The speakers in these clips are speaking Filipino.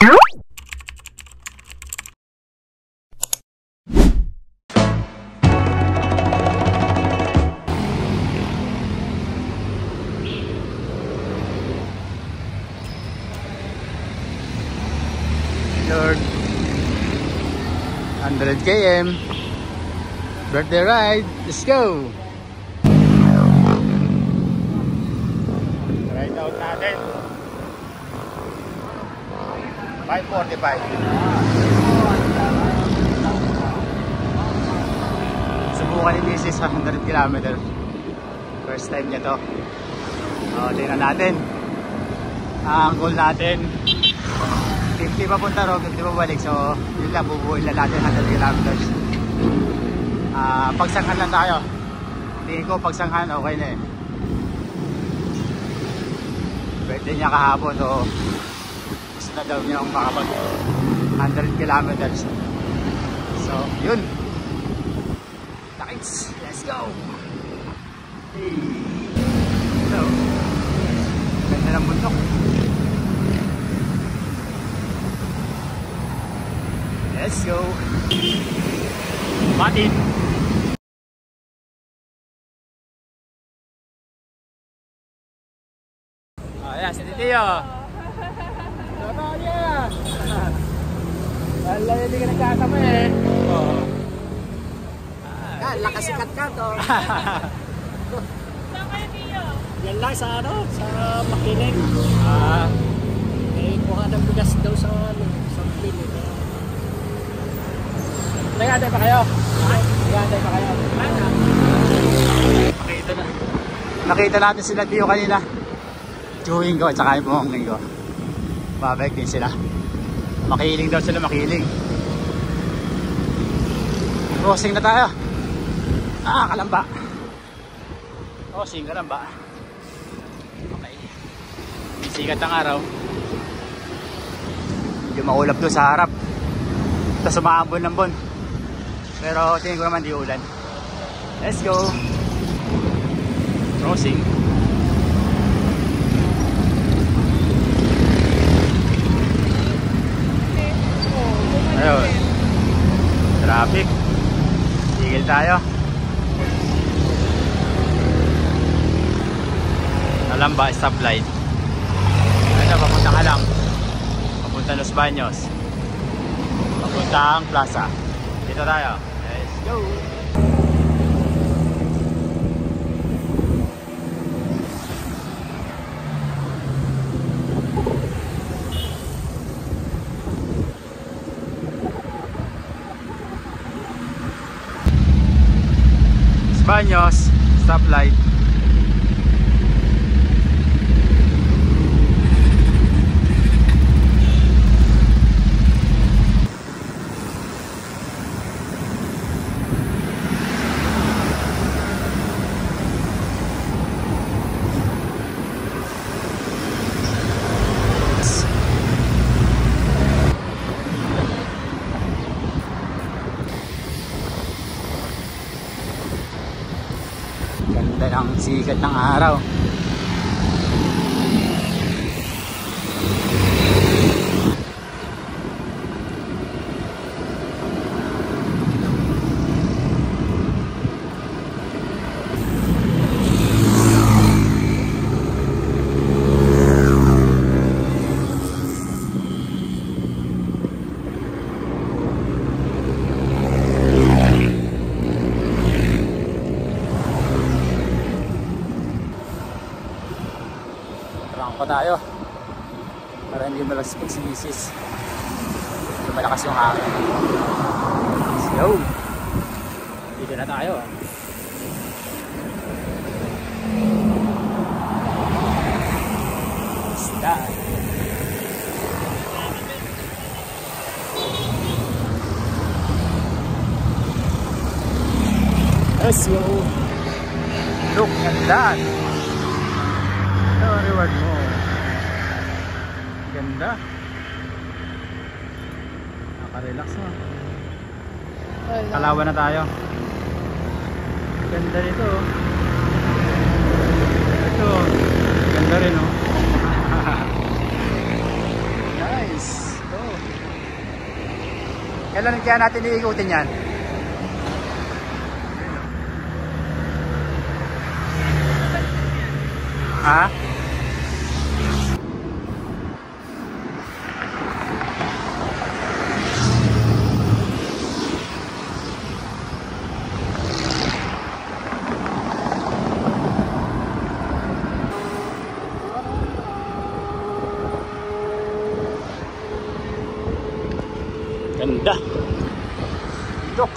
Lord, 100 km birthday ride, let's go. Ride out natin 5:45. Subukan ni Mrs. 100 km, first time niya to. Tingnan natin ang goal natin, 50 papunta ro, 50 pabalik. So yun lang, bubuhin lang natin 100 kilometers. Pagsanghan lang tayo. Tingin ko pagsanghan okay na eh. Birthday niya kahapon, so gusto na daw niya makapag 100 kilometers. So yun, thanks, let's go. Hey. So ganda ng bundok. Let's go. Matin. Ayan, si Titiyo. Ano niya? Wala, hindi ka nagkasama eh. Lakas sikat ka to. Saan kayo, Tiyo? Yan lang sa ano, sa Makiling. Kuha ng bigas daw sa plane. Nag-aantay pa kayo? Nag-aantay pa kayo? Nakita natin sila Tiyo kanina. Chewing ko at saka yung pumangking ko. Babalik din sila. Makiling daw sila, makiling. Crossing na tayo. Kalamba. Crossing, Kalamba. Okay. Sikat ang araw. Medyo maulap doon sa harap. Tapos umaambon ng bon. Pero tingin ko naman di ulan. Let's go. Crossing. Ayun. Traffic. Tigil tayo. Kalamba, stoplight. Ayun, papunta ka lang. Papunta Los Baños. Papunta ang plaza. Dito tayo. Let's go. Los Baños, stoplight. Ganda ng sikat ng araw. Pa tayo para hindi malakas si Mrs. Hindi malakas yung hangin. Let's go. Dito na tayo. Start. Let's go. Look at that. Ito ang reward mo. Ganda. Nakaka-relax mo. Kalawan na tayo. Ganda nito. Ito. Ganda rin oh. Nice. Oh. Kailan kaya natin iikutin yan? Ha? Ganda. Dok.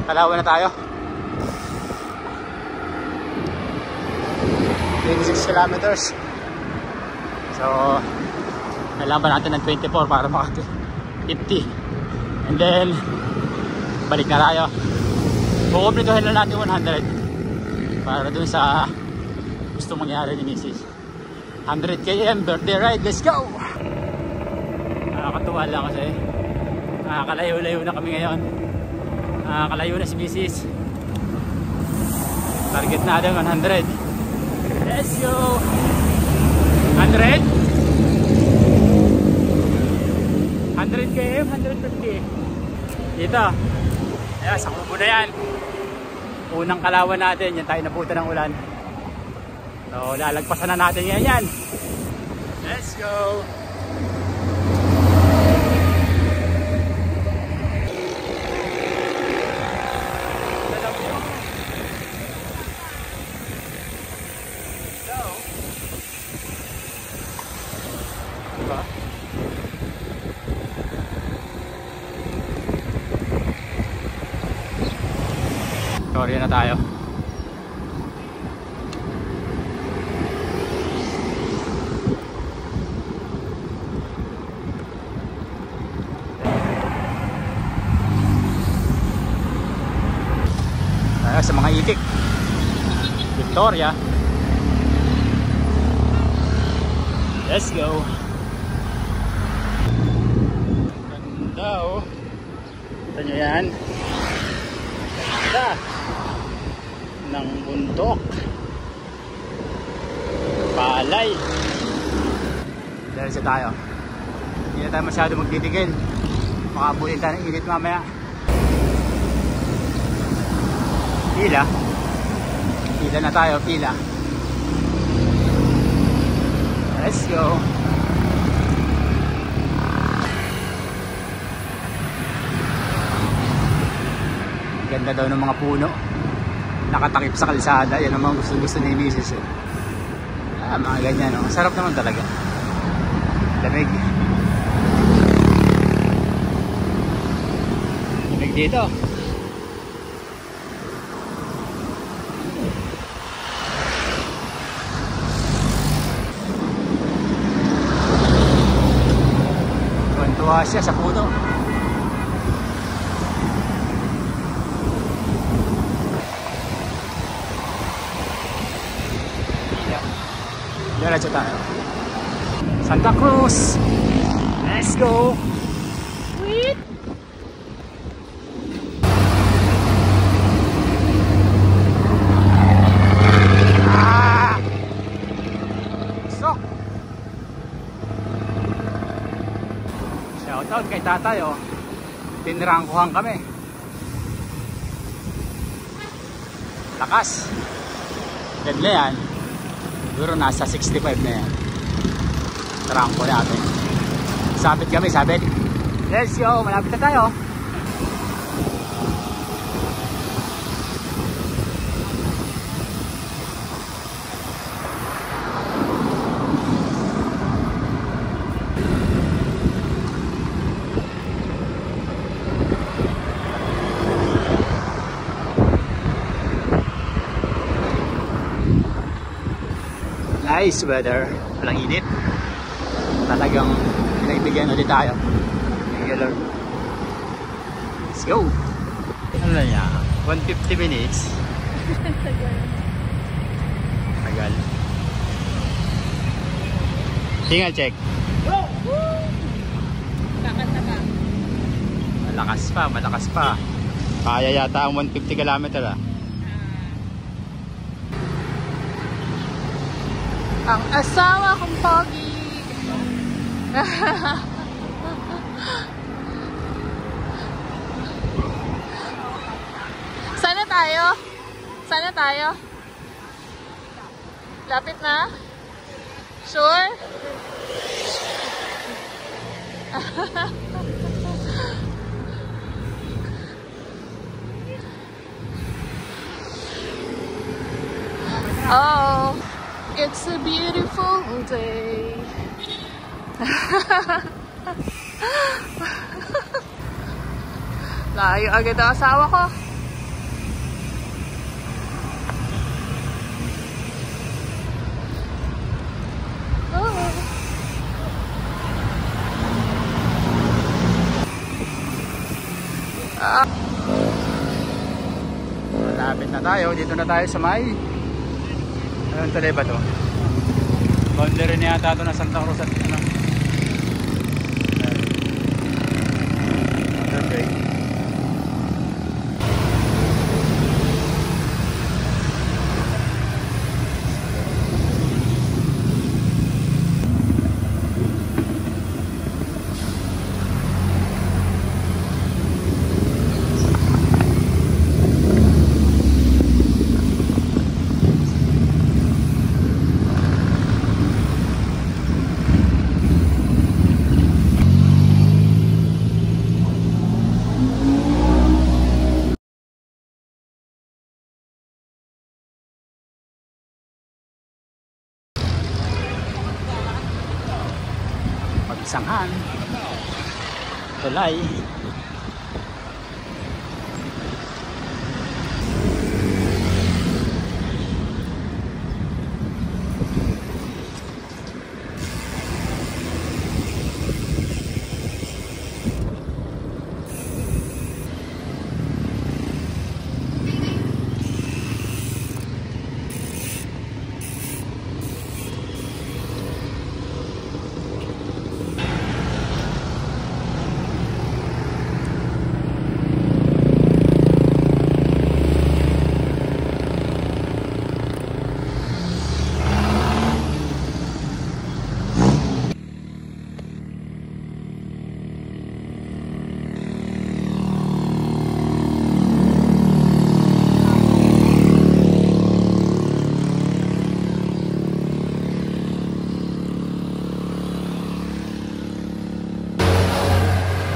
Kalawan na tayo. 26 kilometers. So, kailangan ba natin ng 24 para maka 50. And then, balik na tayo. Kukumplituhin na natin 100 para dun sa gusto mangyari ni Mrs. 100 km birthday ride. Let's go! Nakakatuwa lang kasi kalayo-layo na kami ngayon. Kalayo na si Mrs. Target natin 100. Let's go! 100? 100 km, 150. Dito. Ayan, sa kubo na yan. Unang kalawan natin. Yan tayo nabuta ng ulan. So, lalagpasan na natin yan. Let's go! Sorry na tayo. Tayo sa mga itik. Victoria. Let's go. Ganda oh. Ito nyo yan. Ganda ng bundok, palay. Dahil sa tayo, hindi na tayo masyado magtitigil, makabulin tayo ng init mamaya. Pila na tayo, pila. Let's go. Ganda daw ng mga puno nakatakip sa kalsada. Yan naman gusto ni Mrs. Mga ganyan, no? Sarap naman talaga. Lamig. Lamig dito. Tuwa siya sa puno. Diretso tayo. Santa Cruz. Let's go. Sweet. So. Shout out kay tatay oh. Tinrangkuhan kami. Lakas. Ganda yan. Siguro nasa 65 na yan. Trangko natin. Sabit kami, sabit. Let's go, malapit na tayo. Nice weather. Walang init. Talagang pinagbigyan ulit tayo. Regular. Let's go. Ano na yan? 150 minutes. Tagal. Tingnan check. Kakanta ka. Malakas pa. Kaya yata ang 150 km ah. Ang asawa kong pogi. Saan na tayo? Lapit na? Sure? Oh, it's a beautiful day. Layo agad ang asawa ko. Malapit na tayo. Dito na tayo sa may anong tuloy ba to? Boundary niya yata ito na Santa Cruz at ano. Okay. Sanghan tulay.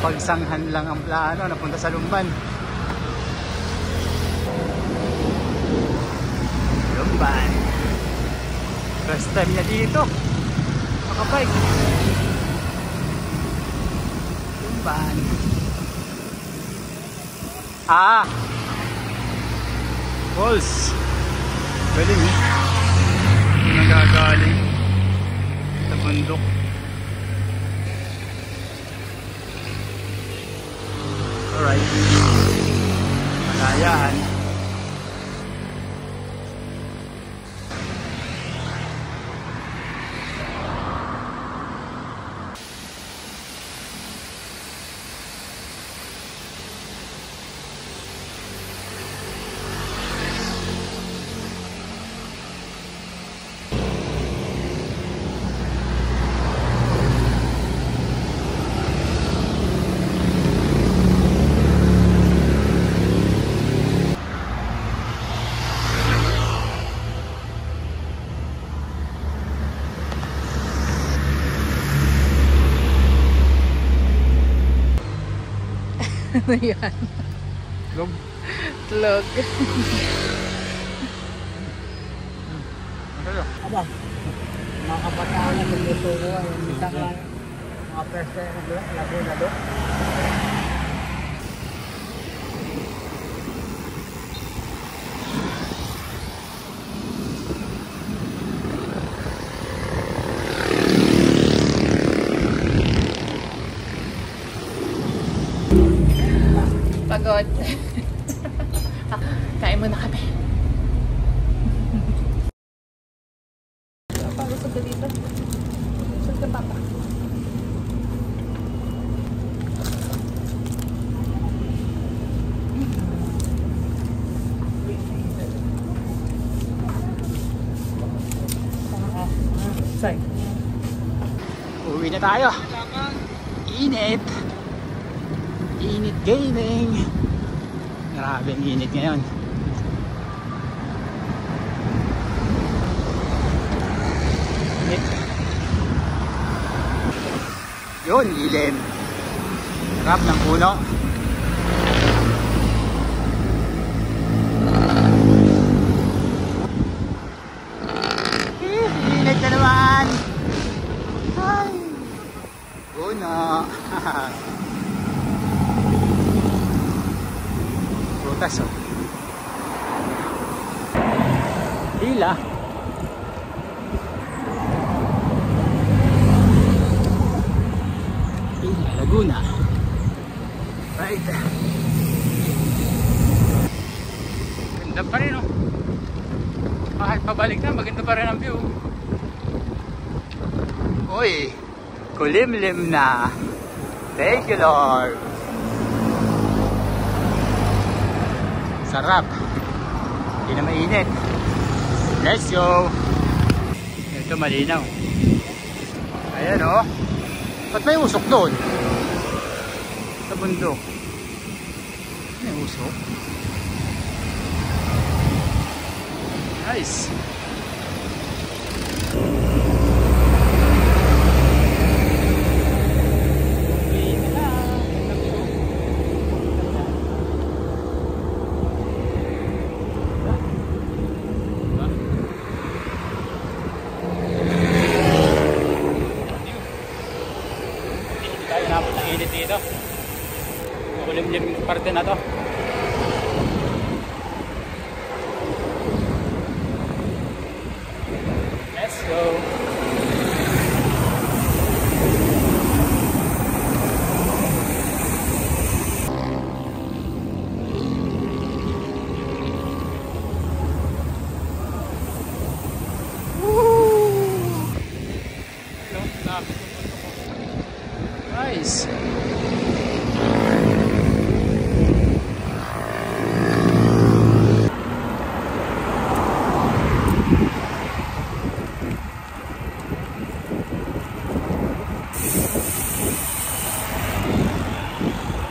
Pagsanghan lang ang plano, napunta sa Lumban. Lumban. First time niya dito. Makabike. Lumban. Falls. Galing eh. Nagagaling sa bundok. Alright. Malayan. Ano yan? Log. Log. Aba, mga kabataan na nagluto ko, minta ka mga peste na Laguna doon. Pagod. Kain muna kami. Pagod ka dito. Saan ka papa? Say. Uwi na tayo. Init. Init gaming. Grabe ang init ngayon. Yun, ilim. Sarap ng puno. Init na naman. Ay. Puno. Prutas oh. Hila. Laguna. Right. Ganda pa rin oh. Kahit pabalik na, maganda pa rin ang view. Uy, kulimlim na. Thank you Lord. Sarap. Hindi na mainit. Let's go. Ito malinaw. Ayan oh. Ba't may usok doon? Sa bundok. May usok. Nice. Dito kulimlim yung parte na to. Let's go. Nice.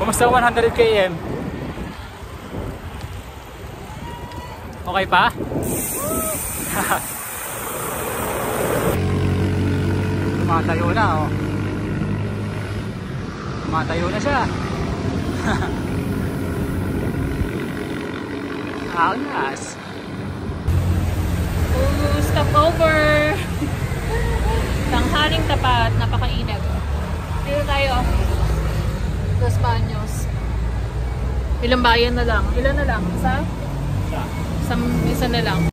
Kumusta 100 km? Okay pa? Tumatayo na oh. Tumatayo na siya. Angas. Stop over. Tanghaling tapat, napakainag. Dito tayo. Los Baños. Ilang bayan na lang? Ilan na lang? Isa? Isa na lang.